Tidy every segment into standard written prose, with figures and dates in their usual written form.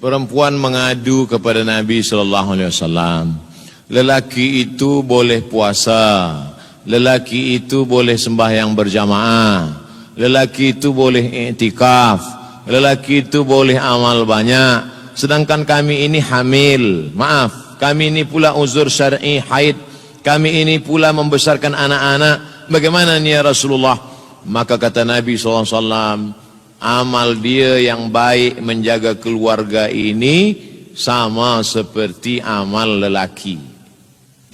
Perempuan mengadu kepada Nabi SAW. Lelaki itu boleh puasa, lelaki itu boleh sembahyang berjamaah, lelaki itu boleh i'tikaf, lelaki itu boleh amal banyak. Sedangkan kami ini hamil, maaf, kami ini pula uzur syar'i haid, kami ini pula membesarkan anak-anak. Bagaimana nih ya Rasulullah? Maka kata Nabi SAW, amal dia yang baik menjaga keluarga ini sama seperti amal lelaki.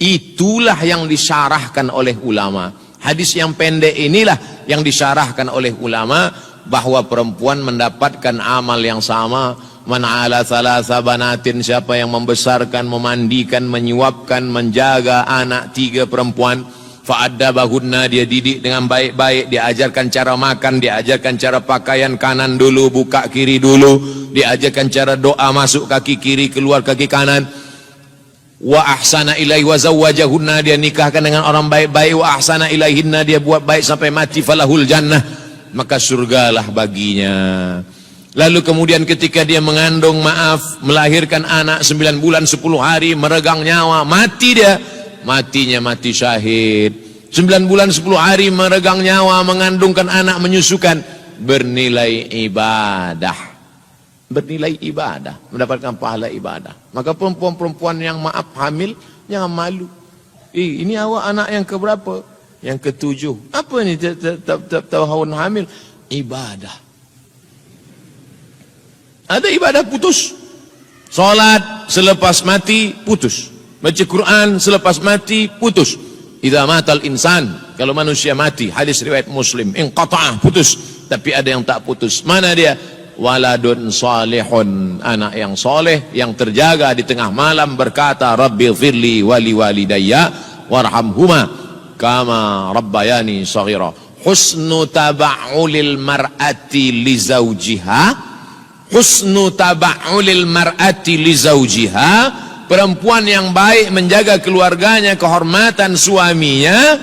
Itulah yang disyarahkan oleh ulama. Hadis yang pendek inilah yang disyarahkan oleh ulama, bahwa perempuan mendapatkan amal yang sama. Man ala thalatha banatin, siapa yang membesarkan, memandikan, menyuapkan, menjaga anak 3 perempuan, fa'addabahunna, dia didik dengan baik-baik, diajarkan cara makan, diajarkan cara pakaian, kanan dulu, buka kiri dulu, diajarkan cara doa, masuk kaki kiri, keluar kaki kanan. Wa ahsana ilaihi wa zawwajahunna, dia nikahkan dengan orang baik-baik. Wa ahsana ilaihinna, dia buat baik sampai mati, falahul jannah, maka surgalah baginya. Lalu kemudian ketika dia mengandung, maaf, melahirkan anak 9 bulan 10 hari, meregang nyawa, mati dia, matinya mati syahid. 9 bulan 10 hari meregang nyawa, mengandungkan anak, menyusukan, bernilai ibadah. Bernilai ibadah, mendapatkan pahala ibadah. Maka perempuan-perempuan yang maaf hamil, jangan malu. Ini awak anak yang keberapa? Yang ke-7. Apa ni tahun hamil? Ibadah. Ada ibadah putus. Salat selepas mati putus. Baca Quran selepas mati putus. Idza matal insan, kalau manusia mati, hadis riwayat Muslim, inqata'ah, putus. Tapi ada yang tak putus. Mana dia? Waladun salihun, anak yang soleh yang terjaga di tengah malam berkata, Rabbi firli wali walidayya warhamhuma kama rabbayani saghira. Husnu taba'ulil mar'ati li zawjiha, husnu taba'ulil mar'ati li zawjiha, perempuan yang baik menjaga keluarganya, kehormatan suaminya,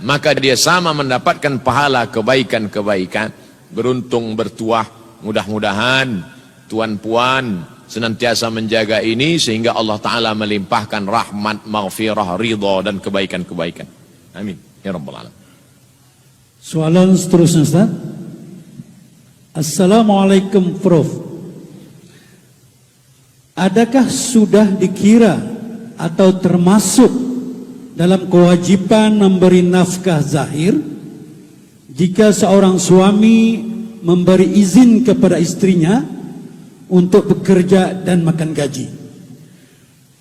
maka dia sama mendapatkan pahala kebaikan-kebaikan. Beruntung bertuah. Mudah-mudahan tuan puan senantiasa menjaga ini sehingga Allah Ta'ala melimpahkan rahmat, maghfirah, ridha dan kebaikan-kebaikan. Amin ya rabbal alamin. Soalan seterusnya, Ustaz. Assalamualaikum Prof. Adakah sudah dikira atau termasuk dalam kewajiban memberi nafkah zahir jika seorang suami memberi izin kepada istrinya untuk bekerja dan makan gaji?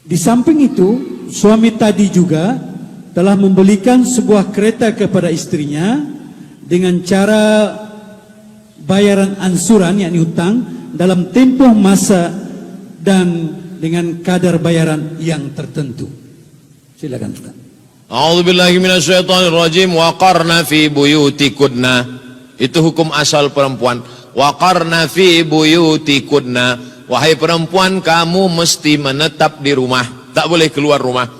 Di samping itu, suami tadi juga telah membelikan sebuah kereta kepada istrinya dengan cara bayaran ansuran, yakni hutang, dalam tempoh masa dan dengan kadar bayaran yang tertentu. Silakan Ustaz. A'udzubillahi minasyaitonirrajim. Wa qarna fi buyutikunna, itu hukum asal perempuan. Waqarna fi buyutikunna, wahai perempuan, kamu mesti menetap di rumah, tak boleh keluar rumah.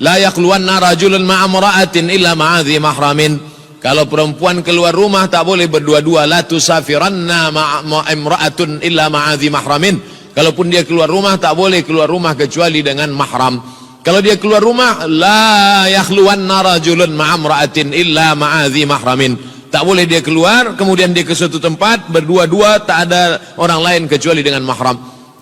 La yaqluwanna rajulun ma'a imra'atin illa ma'adhi mahramin. Kalau perempuan keluar rumah tak boleh berdua-dua. La tusafiranna ma'a imra'atun illa ma'adhi mahramin. Kalaupun dia keluar rumah tak boleh keluar rumah kecuali dengan mahram. Kalau dia keluar rumah, la yakhluwanna rajulun ma'a imra'atin illa ma'adhi mahramin. Tak boleh dia keluar, kemudian dia ke suatu tempat, berdua-dua, tak ada orang lain kecuali dengan mahram.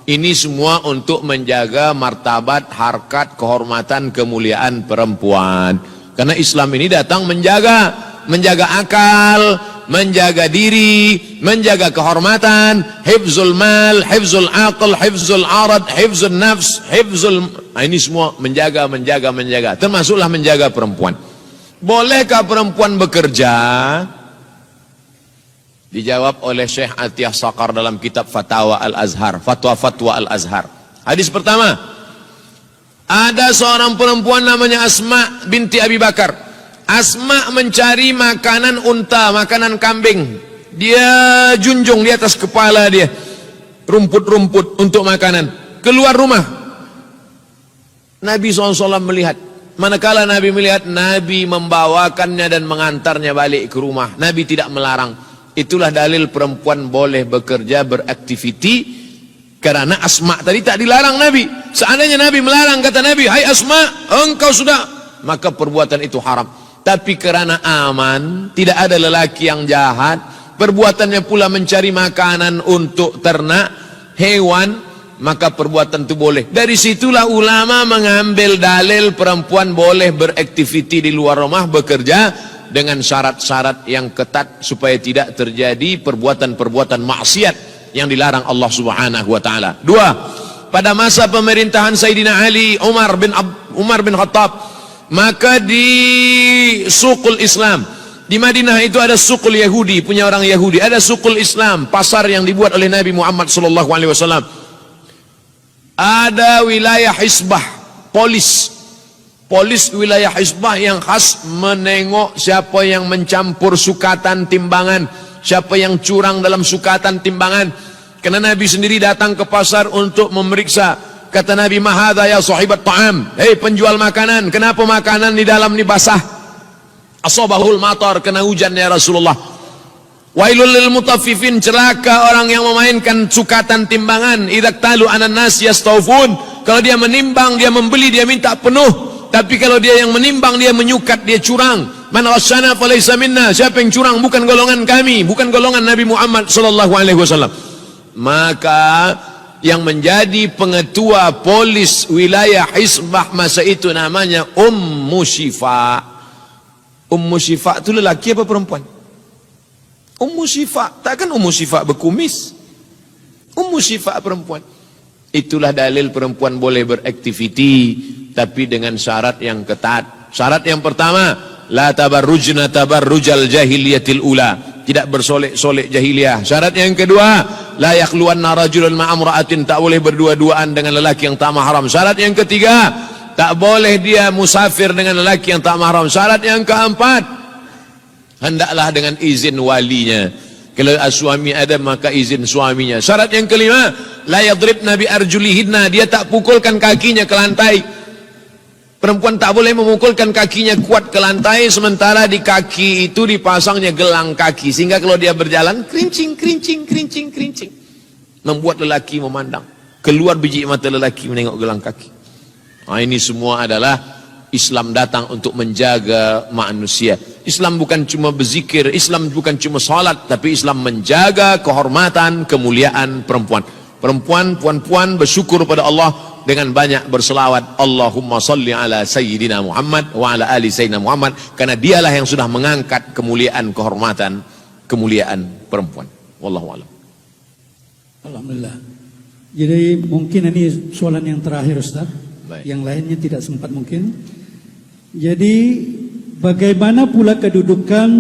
Ini semua untuk menjaga martabat, harkat, kehormatan, kemuliaan perempuan. Karena Islam ini datang menjaga akal, menjaga diri, menjaga kehormatan, hifzul mal, hifzul aql, hifzul arad, hifzul nafs, hifzul... Nah, ini semua menjaga. Termasuklah menjaga perempuan. Bolehkah perempuan bekerja? Dijawab oleh Syekh Atiyah Saqar dalam kitab Fatwa Al-Azhar, Fatwa Al-Azhar. Hadis pertama, ada seorang perempuan namanya Asma binti Abi Bakar. Asma mencari makanan unta, makanan kambing. Dia junjung di atas kepala dia rumput-rumput untuk makanan. Keluar rumah, Nabi SAW melihat. Manakala Nabi melihat, Nabi membawakannya dan mengantarnya balik ke rumah. Nabi tidak melarang. Itulah dalil perempuan boleh bekerja, beraktiviti Karena Asma tadi tak dilarang Nabi. Seandainya Nabi melarang, kata Nabi, hai Asma, engkau sudah, maka perbuatan itu haram. Tapi karena aman, tidak ada lelaki yang jahat, perbuatannya pula mencari makanan untuk ternak, hewan, maka perbuatan itu boleh. Dari situlah ulama mengambil dalil perempuan boleh beraktiviti di luar rumah, bekerja dengan syarat-syarat yang ketat supaya tidak terjadi perbuatan-perbuatan maksiat yang dilarang Allah Subhanahu wa taala. Dua, pada masa pemerintahan Sayyidina Ali, Umar bin Khattab, maka di Suqul Islam di Madinah itu ada Suqul Yahudi, punya orang Yahudi, ada Suqul Islam, pasar yang dibuat oleh Nabi Muhammad sallallahu alaihi wasallam. Ada wilayah hisbah, polis wilayah hisbah yang khas menengok siapa yang mencampur sukatan timbangan, siapa yang curang dalam sukatan timbangan. Karena Nabi sendiri datang ke pasar untuk memeriksa. Kata Nabi, mahadha ya sahibat ta'am, hei penjual makanan, kenapa makanan di dalam ini basah? Asabahul matar, kena hujan ya Rasulullah. Wailul lil mutaffifin, celaka orang yang memainkan sukatan timbangan. Idza talu anan nas yastawfun, kalau dia menimbang, dia membeli, dia minta penuh. Tapi kalau dia yang menimbang, dia menyukat, dia curang. Man ghasyana falaysa minna, siapa yang curang bukan golongan kami, bukan golongan Nabi Muhammad sallallahu alaihi wasallam. Maka yang menjadi pengetua polis wilayah hisbah masa itu namanya Ummu Syifa. Ummu Syifa itu lelaki apa perempuan? Ummu Syifa, takkan Ummu Syifa berkumis? Ummu Syifa perempuan. Itulah dalil perempuan boleh beraktiviti, tapi dengan syarat yang ketat. Syarat yang pertama, la tabarrujna tabarrujal jahiliyatil ula, tidak bersolek-solek jahiliyah. Syarat yang kedua, la yakhluwanna rajulun ma'amra'atin, tak boleh berdua-duaan dengan lelaki yang tak mahram. Syarat yang ketiga, tak boleh dia musafir dengan lelaki yang tak mahram. Syarat yang keempat, hendaklah dengan izin walinya. Kalau suami ada, maka izin suaminya. Syarat yang kelima, la yadribna bi arjulihinna, dia tak pukulkan kakinya ke lantai. Perempuan tak boleh memukulkan kakinya kuat ke lantai, sementara di kaki itu dipasangnya gelang kaki, sehingga kalau dia berjalan kerincing, membuat lelaki memandang, keluar biji mata lelaki menengok gelang kaki. Ini semua adalah Islam datang untuk menjaga manusia. Islam bukan cuma berzikir, Islam bukan cuma salat, tapi Islam menjaga kehormatan, kemuliaan perempuan. Puan-puan bersyukur pada Allah dengan banyak berselawat, Allahumma salli ala Sayyidina Muhammad wa ala ali Sayyidina Muhammad, karena dialah yang sudah mengangkat kemuliaan, kehormatan, kemuliaan perempuan. Wallahu a'lam. Alhamdulillah. Jadi mungkin ini soalan yang terakhir, Ustaz. Baik. Yang lainnya tidak sempat mungkin. Jadi bagaimana pula kedudukan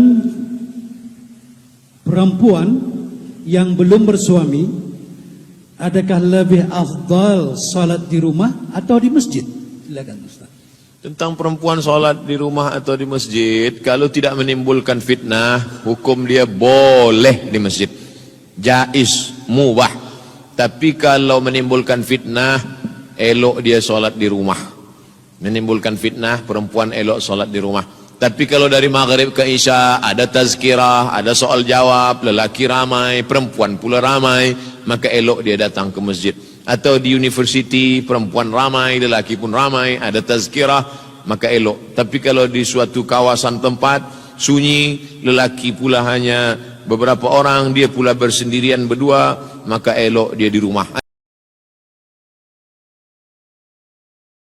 perempuan yang belum bersuami? Adakah lebih afdal salat di rumah atau di masjid? Silakan Ustaz. Tentang perempuan salat di rumah atau di masjid, kalau tidak menimbulkan fitnah, hukum dia boleh di masjid, jaiz, mubah. Tapi kalau menimbulkan fitnah, elok dia salat di rumah. Menimbulkan fitnah, perempuan elok salat di rumah. Tapi kalau dari maghrib ke isya ada tazkirah, ada soal jawab, lelaki ramai, perempuan pula ramai, maka elok dia datang ke masjid. Atau di university, perempuan ramai, lelaki pun ramai, ada tazkirah, maka elok. Tapi kalau di suatu kawasan tempat sunyi, lelaki pula hanya beberapa orang, dia pula bersendirian berdua, maka elok dia di rumah.